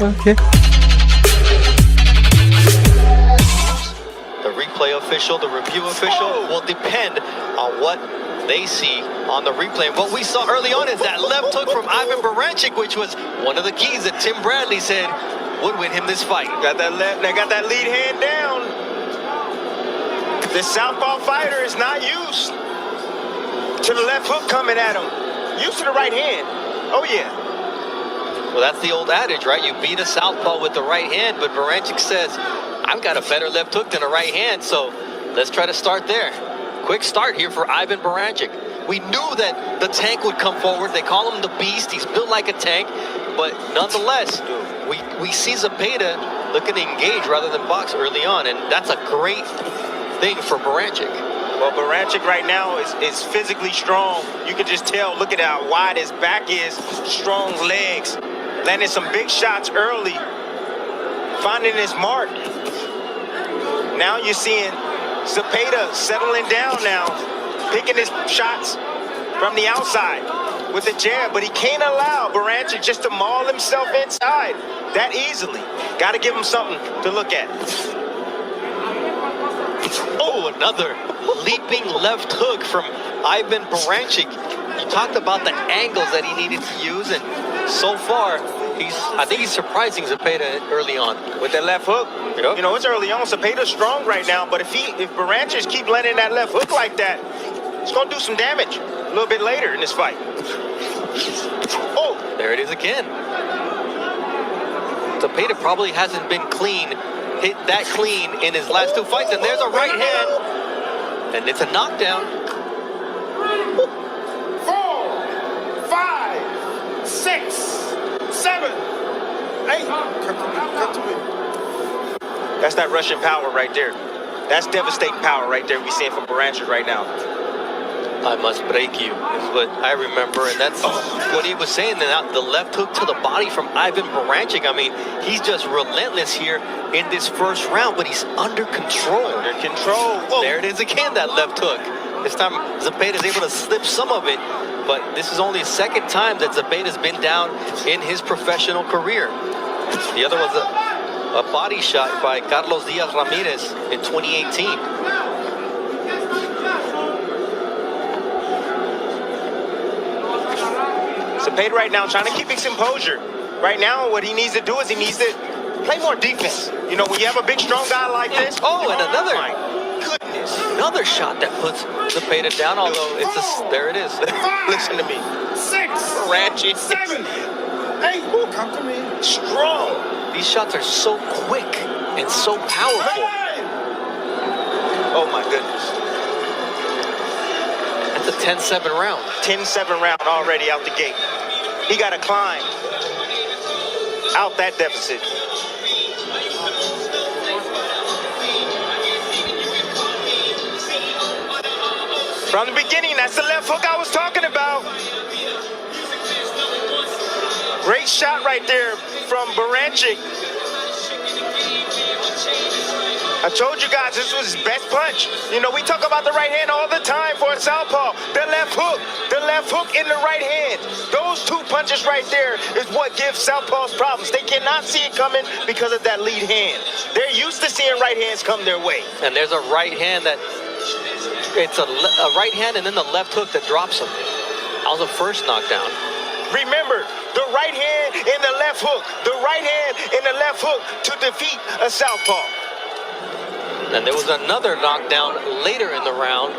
Okay. The replay official, the review official will depend on what they see on the replay. And what we saw early on is that left hook from Ivan Baranchyk, which was one of the keys that Tim Bradley said would win him this fight. Got that lead hand down. The southpaw fighter is not used to the left hook coming at him. Used to the right hand. Oh yeah. Well, that's the old adage, right? You beat a southpaw with the right hand, but Baranchyk says, I've got a better left hook than a right hand, so let's try to start there. Quick start here for Ivan Baranchyk. We knew that the tank would come forward. They call him the Beast. He's built like a tank, but nonetheless, we see Zepeda looking to engage rather than box early on, and that's a great thing for Baranchyk. Well, Baranchyk right now is physically strong. You can just tell, look at how wide his back is, strong legs, landing some big shots early, finding his mark. Now you're seeing Zepeda settling down now, picking his shots from the outside with a jab, but he can't allow Baranchyk just to maul himself inside that easily. Got to give him something to look at. Oh, another leaping left hook from Ivan Baranchyk. You talked about the angles that he needed to use, and so far, I think he's surprising Zepeda early on. With that left hook, yep. You know, it's early on. Zepeda's strong right now, but if Baranchyk keep landing that left hook like that, it's going to do some damage a little bit later in this fight. Oh, there it is again. Zepeda probably hasn't been hit that clean in his last two fights, and there's a right hand, and it's a knockdown. 4, 5, 6, 7, 8. Cut to me. That's that Russian power right there. That's devastating power right there we're seeing from Baranchyk right now. I must break you, is what I remember, and that's what he was saying. And the left hook to the body from Ivan Baranchyk. I mean, he's just relentless here in this first round, but he's under control. Under control. Whoa. There it is again, that left hook. This time, Zepeda is able to slip some of it, but this is only the second time that Zepeda's been down in his professional career. The other was a body shot by Carlos Diaz Ramirez in 2018. Zepeda right now trying to keep his composure. Right now, what he needs to do is he needs to play more defense. You know, when you have a big, strong guy like this. Oh, and another. My goodness. Another shot that puts Zepeda down, although there it is. Listen to me. 6, Baranchyk, 7, 8. Ooh, come to me. Strong. These shots are so quick and so powerful. Oh, my goodness. That's a 10-7 round. 10-7 round already out the gate. He got to climb out that deficit. From the beginning, that's the left hook I was talking about. Great shot right there from Baranchyk. I told you guys this was his best punch. You know, we talk about the right hand all the time for a southpaw. The left hook in the right hand. Those two punches right there is what gives southpaws problems. They cannot see it coming because of that lead hand. They're used to seeing right hands come their way. And there's a right hand that, it's a right hand and then the left hook that drops him. That was the first knockdown. Remember, the right hand and the left hook. The right hand and the left hook to defeat a southpaw. And there was another knockdown later in the round.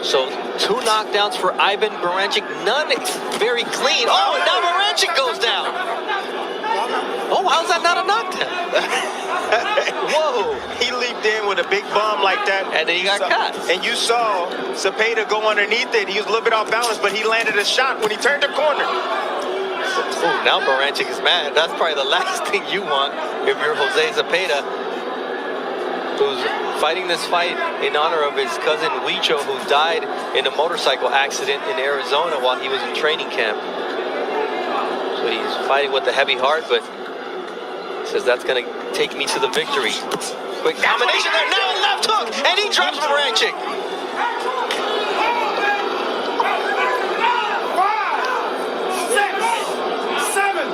So 2 knockdowns for Ivan Baranchyk, none very clean. Oh, and now Baranchyk goes down. Oh, how's that not a knockdown? Whoa. He leaped in with a big bomb like that. And then he got caught. And you saw Zepeda go underneath it. He was a little bit off balance, but he landed a shot when he turned the corner. Oh, now Baranchyk is mad. That's probably the last thing you want if you're Jose Zepeda, who's fighting this fight in honor of his cousin Huicho, who died in a motorcycle accident in Arizona while he was in training camp. So he's fighting with a heavy heart, but says that's going to take me to the victory. Quick combination there, now left hook, and he drops Baranchyk. 5, 6, 7,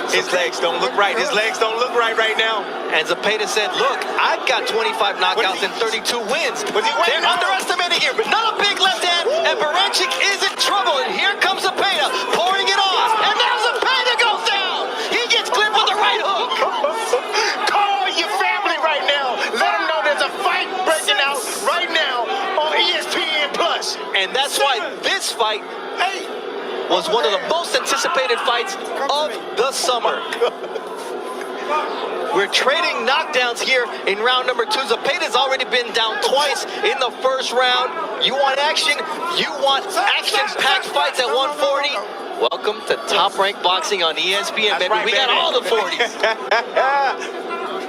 8. His legs don't look right. His legs don't look right now. And Zepeda said, look, I've got 25 knockouts and 32 wins. They're underestimating here, but not a big left hand. And Baranchyk is in trouble. And here comes Zepeda pouring it on. And now Zepeda goes down. He gets clipped with the right hook. Call your family right now. Let them know there's a fight breaking out right now on ESPN+. And that's why this fight was one of the most anticipated fights of the summer. We're trading knockdowns here in round number 2. Zepeda's already been down twice in the first round. You want action? You want action-packed fights at 140? Welcome to Top Rank Boxing on ESPN, baby. Right, we got all the 40s.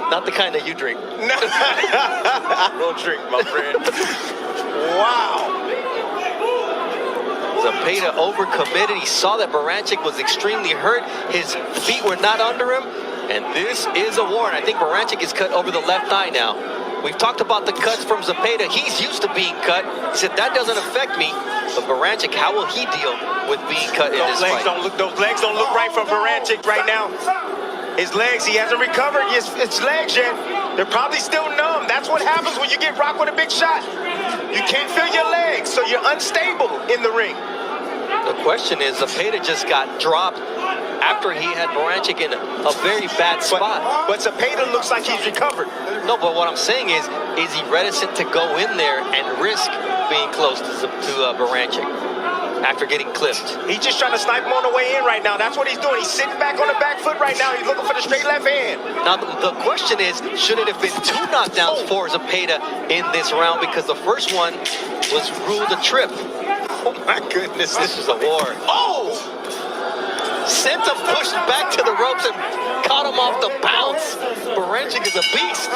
Not the kind that you drink. I don't drink, my friend. Wow. Zepeda overcommitted. He saw that Baranchyk was extremely hurt. His feet were not under him. And this is a war. And I think Baranchyk is cut over the left eye now. We've talked about the cuts from Zepeda. He's used to being cut. He said, that doesn't affect me. But Baranchyk, how will he deal with being cut in this fight? Those legs don't look right from Baranchyk right now. His legs, he hasn't recovered his legs yet. They're probably still numb. That's what happens when you get rocked with a big shot. You can't feel your legs, so you're unstable in the ring. The question is, Zepeda just got dropped after he had Baranchyk in a very bad spot. But Zepeda looks like he's recovered. No, but what I'm saying is he reticent to go in there and risk being close to Baranchyk after getting clipped? He's just trying to snipe him on the way in right now. That's what he's doing. He's sitting back on the back foot right now. He's looking for the straight left hand. Now, the question is, should it have been 2 knockdowns for Zepeda in this round? Because the first one was ruled a trip. Oh, my goodness. This is a war. Oh! Sent him pushed back to the ropes and caught him off the bounce. Baranchyk is a beast.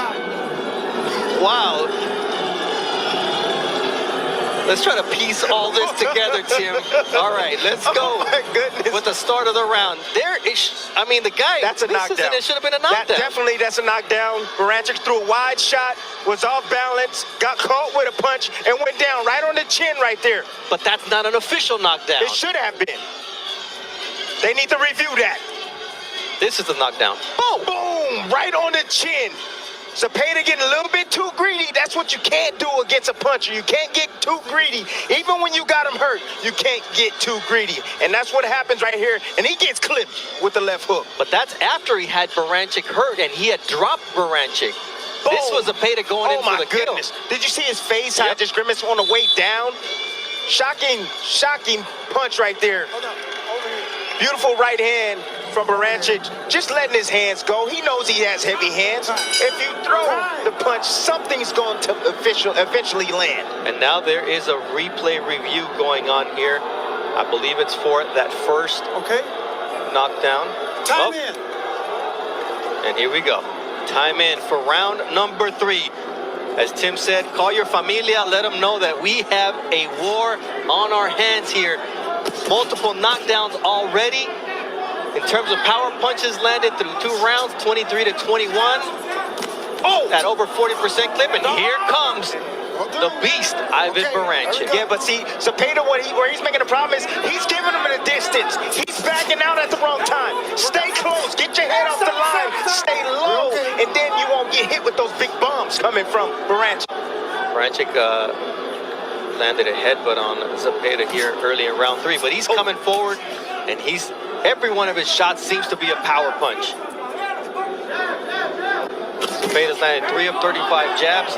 Wow. Let's try to piece all this together, Tim. All right, let's go. Oh my goodness. With the start of the round. There is, I mean, the guy. That's a knockdown. It should have been a knockdown. That's a knockdown. Baranchyk threw a wide shot, was off balance, got caught with a punch, and went down right on the chin right there. But that's not an official knockdown. It should have been. They need to review that. This is a knockdown. Boom! Boom! Right on the chin. Zepeda getting a little bit too greedy. That's what you can't do against a puncher. You can't get too greedy. Even when you got him hurt, you can't get too greedy. And that's what happens right here. And he gets clipped with the left hook. But that's after he had Baranchyk hurt and he had dropped Baranchyk. Boom. This was Zepeda going in for the goodness. kill. Did you see his face? How it just grimaced on the way down? Shocking punch right there. Beautiful right hand from Baranchyk, just letting his hands go. He knows he has heavy hands. If you throw the punch, something's going to eventually land. And now there is a replay review going on here. I believe it's for that first knockdown. Time in. And here we go. Time in for round number 3. As Tim said, call your familia. Let them know that we have a war on our hands here. Multiple knockdowns already. In terms of power punches landed through 2 rounds, 23 to 21. Oh, at over 40% clip, and here comes the beast, Ivan Baranchyk. Yeah, but see, Zepeda, where he's making a problem is he's giving him a distance. He's backing out at the wrong time. Stay close, get your head off the line, stay low, and then you won't get hit with those big bombs coming from Baranchyk. Baranchyk landed a headbutt on Zepeda here early in round 3, but he's coming forward, and every one of his shots seems to be a power punch. Zepeda's landed 3 of 35 jabs,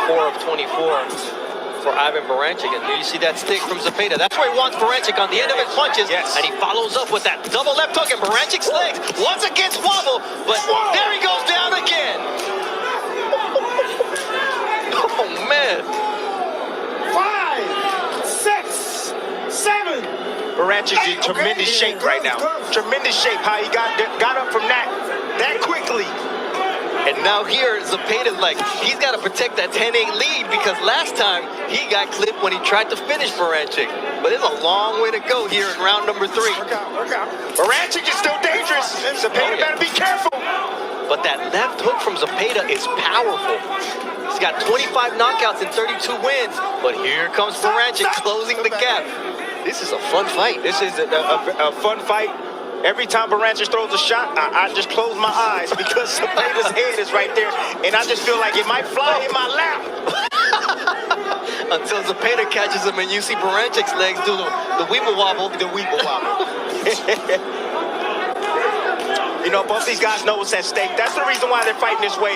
4 of 24 for Ivan Baranchyk. And you see that stick from Zepeda. That's where he wants Baranchyk on the end of his punches. Yes. And he follows up with that double left hook, and Barancyk's legs once again wobble, but there he goes down again. Oh, man. 5, 6, 7. Barancyk's in tremendous shape right now. Tremendous shape, how he got up from that quickly. And now here, Zepeda's like, he's got to protect that 10-8 lead, because last time he got clipped when he tried to finish Baranchyk. But it's a long way to go here in round number 3. Work out. Baranchyk is still dangerous. Zepeda better be careful. But that left hook from Zepeda is powerful. He's got 25 knockouts and 32 wins. But here comes Baranchyk closing the gap. This is a fun fight. This is a fun fight. Every time Baranchyl throws a shot, I just close my eyes because Zepeda's head is right there, and I just feel like it might fly in my lap. Until Zepeda catches him and you see Baranchyk's legs do the weeble wobble. The weeble wobble. You know, both these guys know what's at stake. That's the reason why they're fighting this way.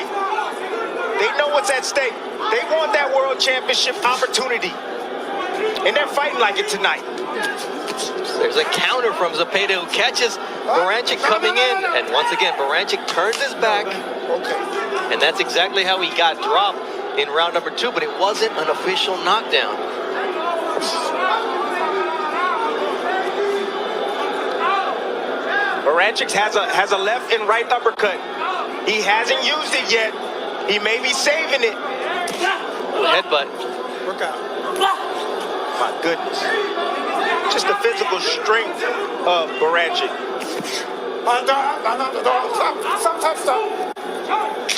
They know what's at stake. They want that world championship opportunity, and they're fighting like it tonight. There's a counter from Zepeda who catches Baranchyk coming in. And once again, Baranchyk turns his back. And that's exactly how he got dropped in round number 2, but it wasn't an official knockdown. Baranchyk has a left and right uppercut. He hasn't used it yet. He may be saving it. Headbutt. Work out. My goodness. Just the physical strength of Baranchyk.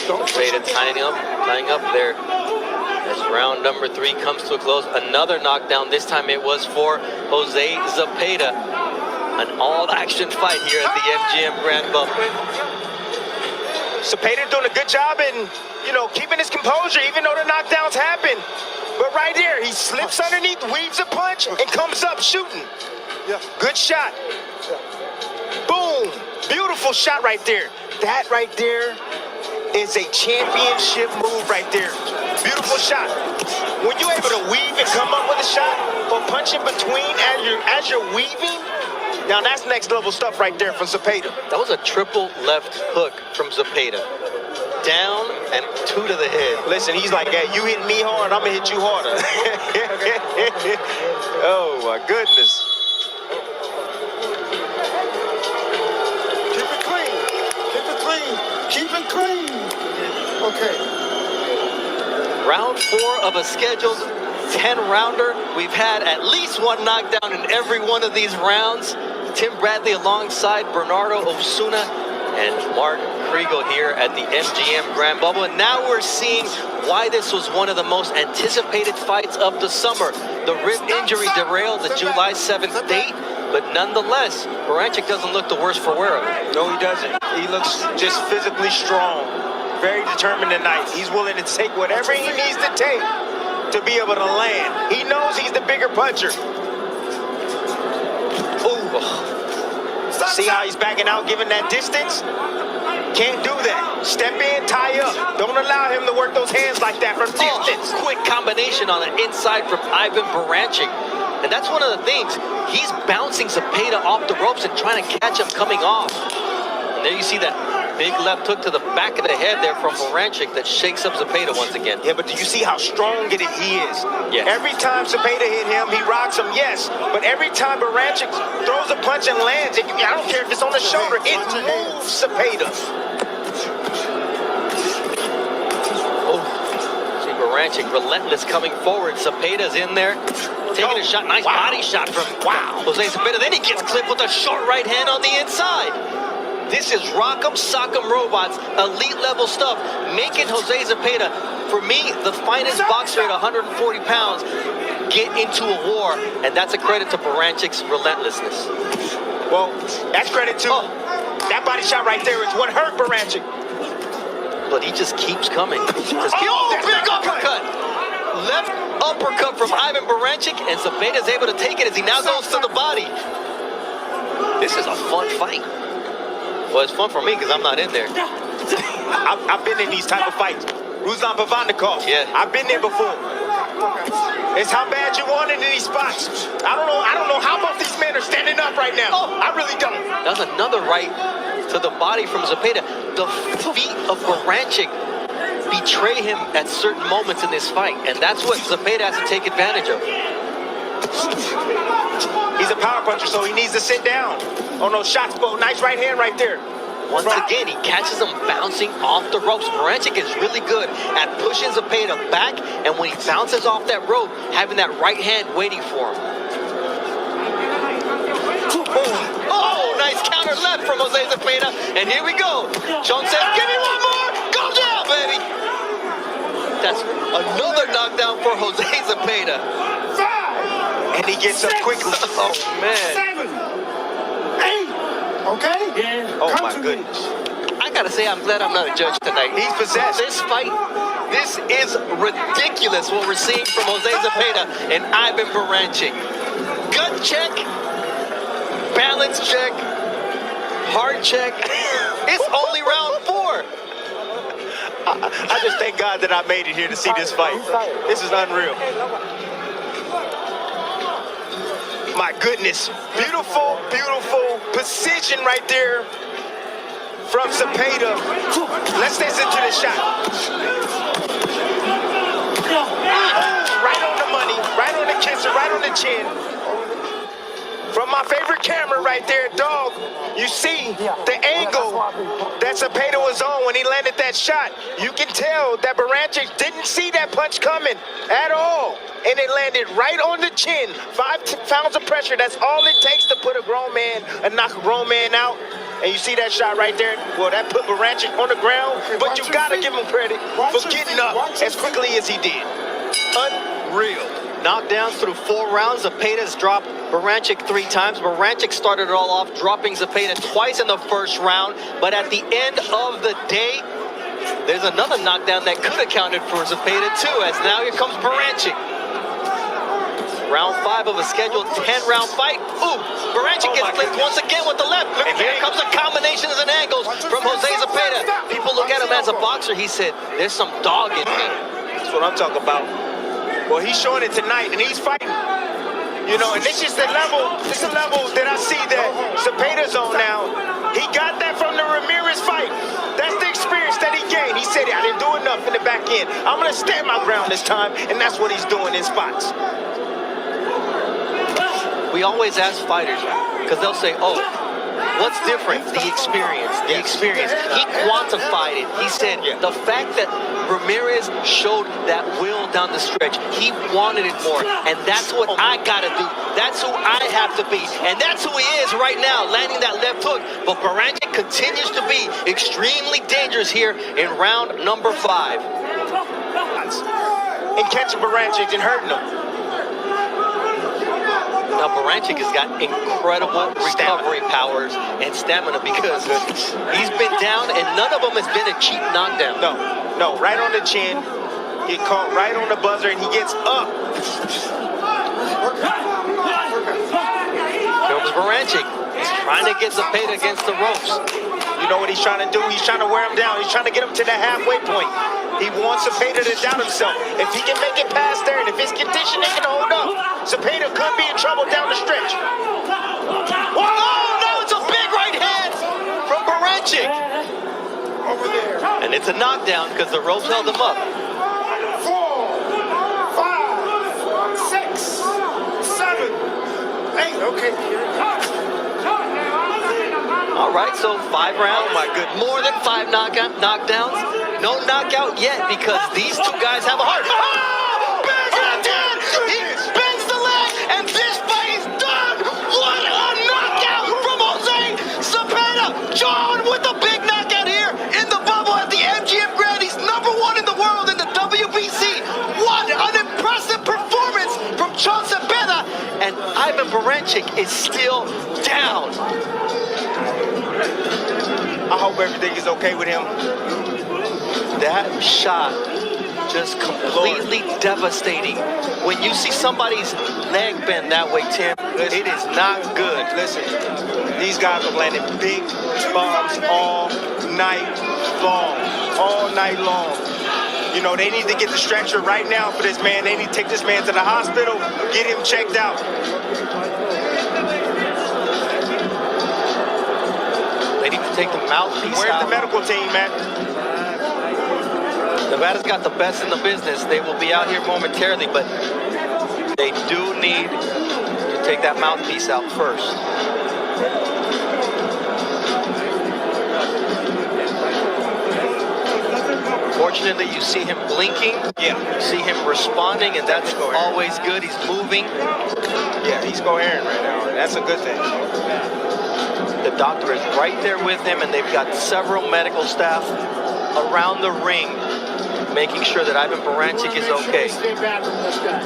Zepeda tying up there as round number 3 comes to a close. Another knockdown. This time it was for Jose Zepeda. An all-action fight here at the MGM Grand Bump. Zepeda doing a good job in, you know, keeping his composure even though the knockdowns happen. But right here, he slips underneath, weaves a punch, and comes up shooting. Yeah. Good shot. Boom. Beautiful shot right there. That right there is a championship move right there. Beautiful shot. When you're able to weave and come up with a shot or punch in between as you're weaving, now that's next level stuff right there from Zepeda. That was a triple left hook from Zepeda. Down and 2 to the head. Listen, he's like, hey, you hit me hard, I'm gonna hit you harder. Oh my goodness. Keep it clean. Keep it clean. Keep it clean. Okay. Round 4 of a scheduled 10-rounder. We've had at least one knockdown in every one of these rounds. Tim Bradley alongside Bernardo Osuna and Mark Kriegel here at the MGM Grand Bubble. And now we're seeing why this was one of the most anticipated fights of the summer. The rib injury derailed the July 7th date, but nonetheless, Baranchyk doesn't look the worse for wear of it. No, he doesn't. He looks just physically strong, very determined tonight. He's willing to take whatever he needs to take to be able to land. He knows he's the bigger puncher. Ooh. See how he's backing out, giving that distance? Can't do that. Step in, tie up. Don't allow him to work those hands like that from distance. Quick combination on the inside from Ivan Baranchyk. And that's one of the things. He's bouncing Zepeda off the ropes and trying to catch him coming off. And there you see that big left hook to the back of the head there from Baranchyk that shakes up Zepeda once again. Yeah, but do you see how strong he is? Yes. Every time Zepeda hit him, he rocks him, yes. But every time Baranchyk throws a punch and lands, I don't care if it's on the shoulder, it moves Zepeda. Oh, see Baranchyk relentless coming forward. Zepeda's in there, taking a shot. Nice body shot from Jose Zepeda. Then he gets clipped with a short right hand on the inside. This is Rock'em Sock'em Robots, elite level stuff, making Jose Zepeda, for me, the finest boxer at 140 pounds, get into a war, and that's a credit to Baranchyk's relentlessness. Well, that's credit to that body shot right there. It's what hurt Baranchyk. But he just keeps coming. Big uppercut! Left uppercut from Ivan Baranchyk, and Zepeda's able to take it as he now goes to the body. This is a fun fight. Well, it's fun for me because I'm not in there. I've been in these type of fights. Ruslan Pavandikov. Yeah. I've been there before. It's how bad you want it in these spots. I don't know how both these men are standing up right now. I really don't. That's another right to the body from Zepeda. The feet of Baranchyk betray him at certain moments in this fight, and that's what Zepeda has to take advantage of. He's a power puncher, so he needs to sit down. Oh no, shots, Bo. Nice right hand right there. Once again, he catches him bouncing off the ropes. Baranchyk is really good at pushing Zepeda back, and when he bounces off that rope, having that right hand waiting for him. Oh, nice counter left from Jose Zepeda, and here we go. Sean says, give me one more. Go down, baby. That's another knockdown for Jose Zepeda. And he gets up quickly. Oh, man. 7, 8, Okay? Yeah. Oh Come my to me. goodness. I gotta say, I'm glad I'm not a judge tonight. He's possessed. This fight, this is ridiculous what we're seeing from Jose Zepeda and Ivan Baranchyk. Gut check, balance check, heart check. It's only round 4. I just thank God that I made it here to see this fight. This is unreal. My goodness. Beautiful, beautiful precision right there from Zepeda. Let's listen to the shot. Right on the money, right on the kisser, right on the chin. From my favorite camera right there, dog, you see the angle that Zepeda was on when he landed that shot. You can tell that Baranchyk didn't see that punch coming at all. And it landed right on the chin. 5 pounds of pressure, that's all it takes to put a grown man and knock a grown man out. And you see that shot right there? Well, that put Baranchyk on the ground, but you gotta give him credit for getting up as quickly as he did. Unreal. Knockdowns through 4 rounds. Zepeda's dropped Baranchyk 3 times. Baranchyk started it all off, dropping Zepeda twice in the first round. But at the end of the day, there's another knockdown that could have counted for Zepeda too, as now here comes Baranchyk. Round 5 of a scheduled 10-round fight. Ooh, Baranchyk gets flipped once again with the left. And here comes the combinations and angles from Jose Zepeda. People look at him as a boxer. He said, there's some dog in me. That's what I'm talking about. Well, he's showing it tonight, and he's fighting. You know, and this is the level, this is the level that I see that Zepeda's on now. He got that from the Ramirez fight. That's the experience that he gained. He said, I didn't do enough in the back end. I'm going to stand my ground this time, and that's what he's doing in spots. We always ask fighters, because they'll say, oh, what's different? The experience, the experience. He quantified it. He said the fact that Ramirez showed that will down the stretch, he wanted it more, and that's what I gotta do. That's who I have to be, and that's who he is right now, landing that left hook. But Baranchyk continues to be extremely dangerous here in round number 5. And catching Baranchyk and hurting him. Now Baranchyk has got incredible recovery powers and stamina because he's been down and none of them has been a cheap knockdown. No, right on the chin. Get caught right on the buzzer and he gets up. Comes Baranchyk. He's trying to get Zepeda against the ropes. You know what he's trying to do? He's trying to wear him down. He's trying to get him to that halfway point. He wants Zepeda to doubt himself. If he can make it past there and if his conditioning can hold up, Zepeda could be in trouble down the stretch. Oh, no, it's a big right hand from Baranchyk. Over there. And it's a knockdown because the ropes held him up. 4, 5, 6, 7, 8. Okay, here it comes. All right, so 5 rounds. Oh, my goodness. More than 5 knockdowns. No knockout yet because these 2 guys have a heart. Oh, big left hand! He bends the leg, and this fight is done! What a knockout from Jose Zepeda! John with the big knockout here in the bubble at the MGM Grand. He's number 1 in the world in the WBC. What an impressive performance from John Zepeda! And Ivan Baranchyk is still down. I hope everything is okay with him. That shot just completely devastating. When you see somebody's leg bend that way, Tim, it is not good. Listen, these guys are landing big bombs all night long. All night long. You know, they need to get the stretcher right now for this man. They need to take this man to the hospital, get him checked out. They need to take the mouthpiece Where's out. the medical team, man? Nevada's got the best in the business. They will be out here momentarily, but they do need to take that mouthpiece out first. Fortunately, you see him blinking. Yeah. You see him responding, and that's always good. He's moving. Yeah, he's coherent right now. That's a good thing. The doctor is right there with him, and they've got several medical staff around the ring making sure that Ivan Baranchyk is okay. Stay back from this guy.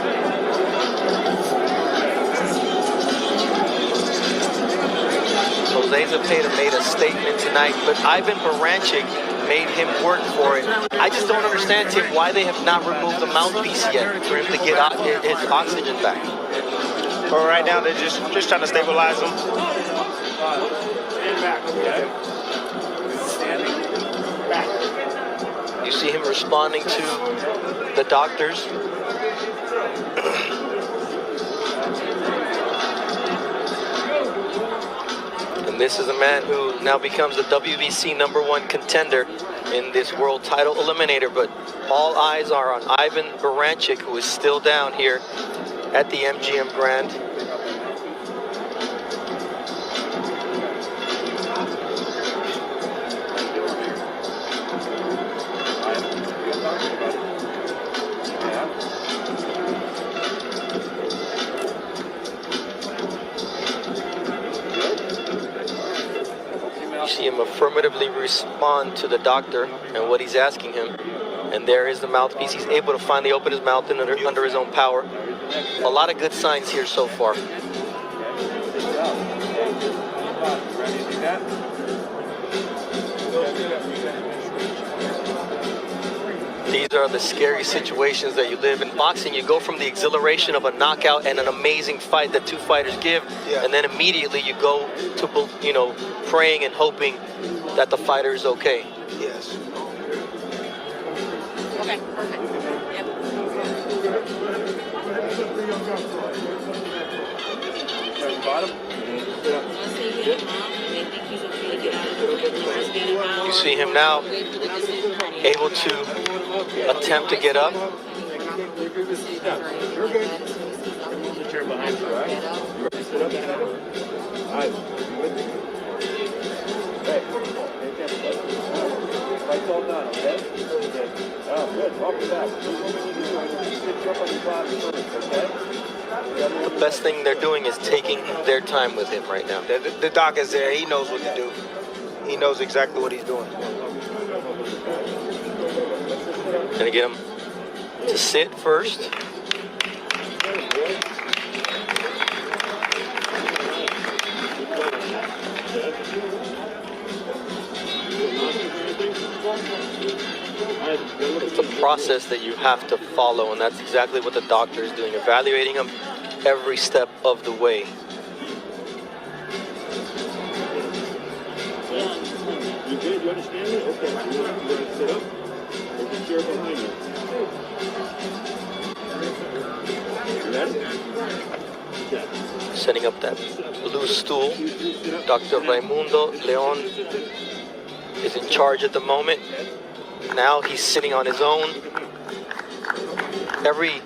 Jose Zepeda made a statement tonight, but Ivan Baranchyk made him work for it. I just don't understand, Tim, why they have not removed the mouthpiece yet for him to get his oxygen back. But right now, they're just trying to stabilize him. You see him responding to the doctors. And this is a man who now becomes the WBC #1 contender in this world title eliminator. But all eyes are on Ivan Baranchyk, who is still down here at the MGM Grand. You see him affirmatively respond to the doctor and what he's asking him. And there is the mouthpiece. He's able to finally open his mouth under his own power. A lot of good signs here so far. These are the scary situations that you live in. Boxing, you go from the exhilaration of a knockout and an amazing fight that two fighters give, and then immediately you go to, praying and hoping that the fighter is okay. Yes. Okay, perfect. Yep. You see him now able to attempt to get up. The best thing they're doing is taking their time with him right now. The doc is there. He knows what to do. He knows exactly what he's doing. Gonna get him to sit first. It's a process that you have to follow, and that's exactly what the doctor is doing, evaluating him every step of the way. You good? You understand it? Okay. You want to sit up? There's a chair behind you. You ready? Setting up that blue stool. Dr. Raimundo Leon is in charge at the moment. Now he's sitting on his own. Every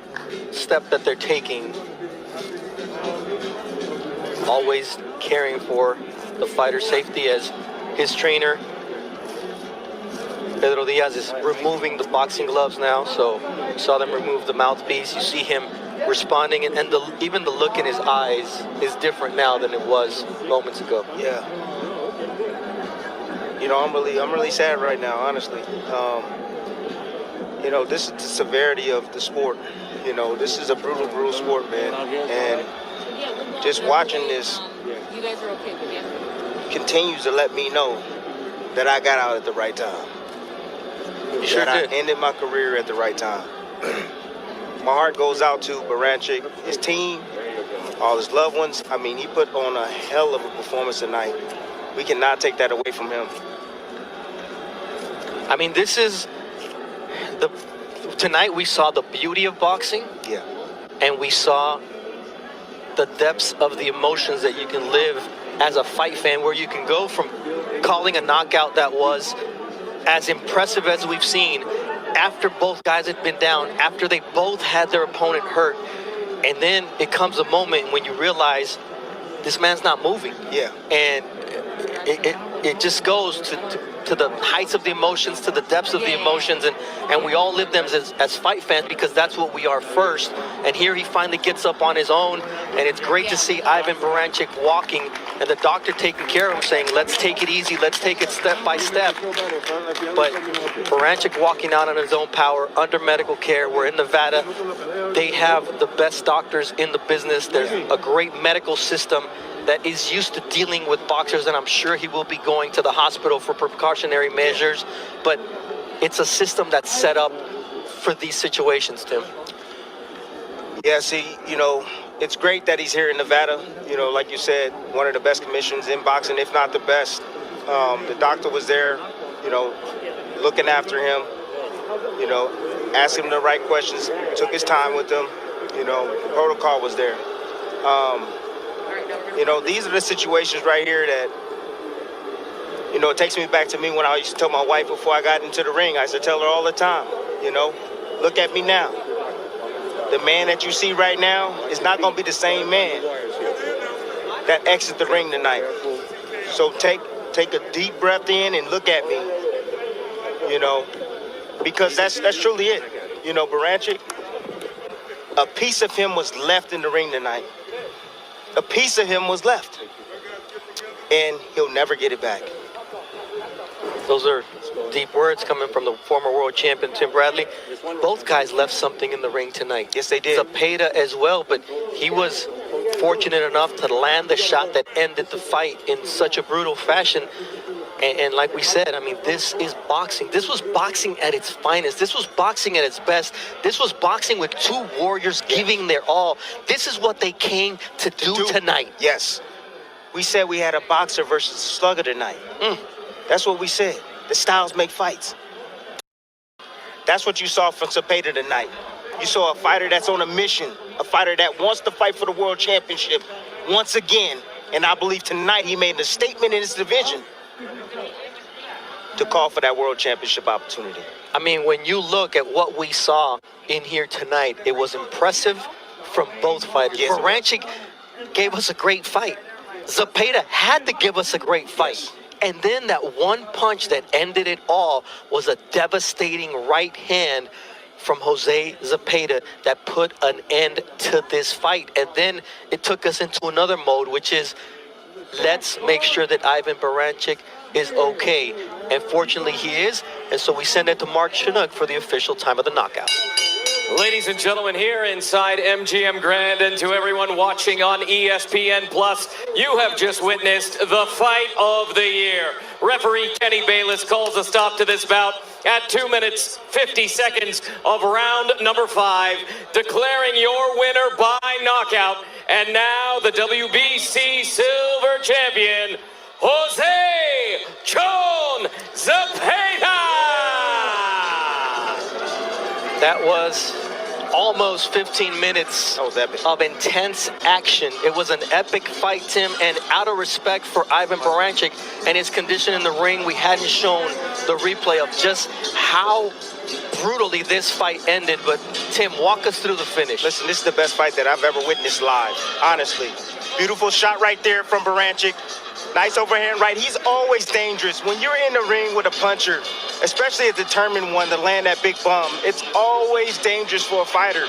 step that they're taking, always caring for the fighter's safety, as his trainer Pedro Diaz is removing the boxing gloves now. So you saw them remove the mouthpiece. You see him responding, and even the look in his eyes is different now than it was moments ago. Yeah. I'm really sad right now, honestly. This is the severity of the sport. This is a brutal sport, man. And just watching this You guys are okay with it? continues to let me know that I got out at the right time. You sure that did. I ended my career at the right time. My heart goes out to Baranchyk, his team, all his loved ones. I mean, he put on a hell of a performance tonight. We cannot take that away from him. I mean, this is tonight we saw the beauty of boxing. Yeah. And we saw the depths of the emotions that you can live as a fight fan, where you can go from calling a knockout that was as impressive as we've seen after both guys had been down, after they both had their opponent hurt, and then it comes a moment when you realize this man's not moving. Yeah. And it just goes to the heights of the emotions, to the depths of the emotions, and we all live them as fight fans, because that's what we are first. And here he finally gets up on his own, and it's great to see Ivan Baranchyk walking, and the doctor taking care of him, saying, let's take it easy, let's take it step by step. But Baranchyk walking out on his own power, under medical care. We're in Nevada. They have the best doctors in the business. There's a great medical system. that is used to dealing with boxers, and I'm sure he will be going to the hospital for precautionary measures, but it's a system that's set up for these situations, Tim. Yeah, see, you know, it's great that he's here in Nevada. You know, like you said, one of the best commissions in boxing, if not the best. The doctor was there, you know, looking after him, you know, asking him the right questions, took his time with them, you know, the protocol was there. You know, these are the situations right here that, you know, it takes me back to me when I used to tell my wife before I got into the ring. I used to tell her all the time, you know, look at me now. The man that you see right now is not going to be the same man that exits the ring tonight. So take a deep breath in and look at me, you know, because that's truly it. You know, Baranchyk, a piece of him was left in the ring tonight. A piece of him was left, and he'll never get it back. Those are deep words coming from the former world champion, Tim Bradley. Both guys left something in the ring tonight. Yes, they did. Zepeda as well, but he was fortunate enough to land the shot that ended the fight in such a brutal fashion. And like we said, I mean, this is boxing. This was boxing at its finest. This was boxing at its best. This was boxing with two warriors giving their all. This is what they came to do tonight. Yes. We said we had a boxer versus a slugger tonight. That's what we said. The styles make fights. That's what you saw from Zepeda tonight. You saw a fighter that's on a mission, a fighter that wants to fight for the world championship once again. And I believe tonight he made a statement in his division to call for that world championship opportunity. I mean, when you look at what we saw in here tonight, it was impressive from both fighters. Yes. Baranchyk gave us a great fight. Zepeda had to give us a great fight. Yes. And then that one punch that ended it all was a devastating right hand from Jose Zepeda that put an end to this fight. And then it took us into another mode, which is, let's make sure that Ivan Baranchyk is okay. And fortunately he is. And so we send it to Mark Chinook for the official time of the knockout. Ladies and gentlemen, here inside MGM Grand, and to everyone watching on ESPN Plus, you have just witnessed the fight of the year. Referee Kenny Bayless calls a stop to this bout at 2 minutes 50 seconds of round number 5, declaring your winner by knockout, and now the WBC Silver Champion, Jose Chon Zepeda. That was almost 15 minutes of intense action. It was an epic fight, Tim, and out of respect for Ivan Baranchyk and his condition in the ring, we hadn't shown the replay of just how brutally this fight ended. But Tim, walk us through the finish. Listen, this is the best fight that I've ever witnessed live, honestly. Beautiful shot right there from Baranchyk. Nice overhand right. He's always dangerous. When you're in the ring with a puncher, especially a determined one, to land that big bomb, it's always dangerous for a fighter.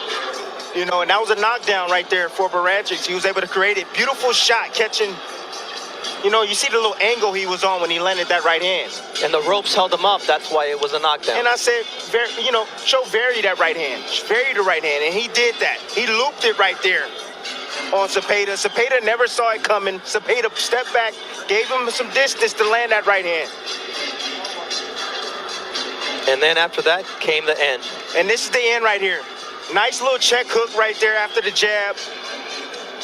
You know, and that was a knockdown right there for Baranchyk. He was able to create it. Beautiful shot catching. You know, you see the little angle he was on when he landed that right hand. And the ropes held him up. That's why it was a knockdown. And I said, you know, vary that right hand. Vary the right hand. And he did that. He looped it right there on Zepeda. Zepeda never saw it coming. Zepeda stepped back, gave him some distance to land that right hand. And then after that came the end. And this is the end right here. Nice little check hook right there after the jab.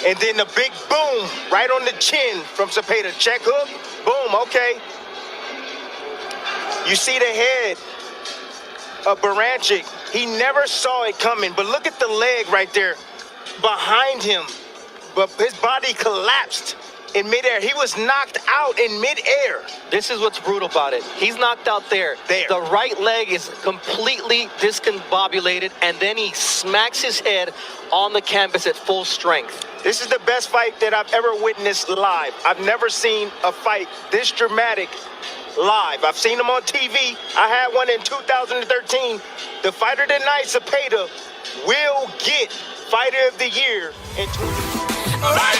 And then the big boom right on the chin from Zepeda. Check hook, boom, okay. You see the head of Baranchyk. He never saw it coming, but look at the leg right there behind him. But his body collapsed in midair. He was knocked out in midair. This is what's brutal about it. He's knocked out there. The right leg is completely discombobulated, and then he smacks his head on the canvas at full strength. This is the best fight that I've ever witnessed live. I've never seen a fight this dramatic live. I've seen them on TV. I had one in 2013. The fighter tonight, Zepeda, will get Fighter of the Year in 2020.